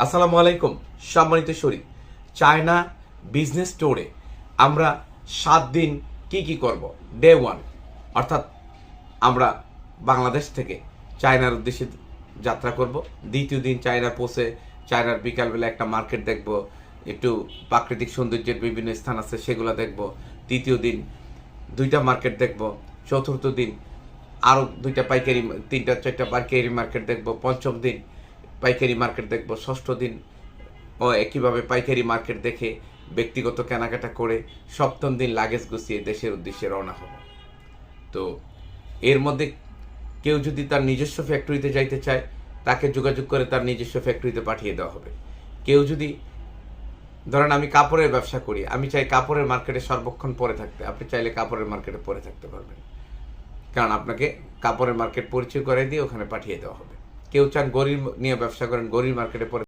আসসালামু আলাইকুম সম্মানিত শরীফ। চায়না বিজনেস ট্যুরে আমরা 7 দিন কি করব। ডে 1 অর্থাৎ আমরা বাংলাদেশ থেকে চায়নার উদ্দেশ্যে যাত্রা করব। দ্বিতীয় দিন চায়না পৌঁছে চায়নার বিকালবেলা একটা মার্কেট দেখব, একটু প্রাকৃতিক সৌন্দর্যের বিভিন্ন স্থান আছে সেগুলো দেখব। তৃতীয় দিন 2টা মার্কেট দেখব। চতুর্থ দিন আরও 2টা পাইকারি 3টা 4টা পাইকারি মার্কেট দেখব। পঞ্চম দিন পাইকারি মার্কেট দেখব। ষষ্ঠ দিন ও একইভাবে পাইকারি মার্কেট দেখে ব্যক্তিগত কেনাকাটা করে সপ্তম দিন লাগেজ গুছিয়ে দেশের উদ্দেশ্যে রওনা হব। তো এর মধ্যে কেউ যদি তার নিজস্ব ফ্যাক্টরিতে যাইতে চায় তাকে যোগাযোগ করে তার নিজস্ব ফ্যাক্টরিতে পাঠিয়ে দেওয়া হবে। কেউ যদি ধরেন আমি কাপড়ের ব্যবসা করি, আমি চাই কাপড়ের মার্কেটে সর্বক্ষণ পরে থাকতে, আপনি চাইলে কাপড়ের মার্কেটে পরে থাকতে পারবেন, কারণ আপনাকে কাপড়ের মার্কেট পরিচয় করে দিয়ে ওখানে পাঠিয়ে দেওয়া হবে। কেউ চান গরির নিয়ে ব্যবসা করেন, গরির মার্কেটে পরে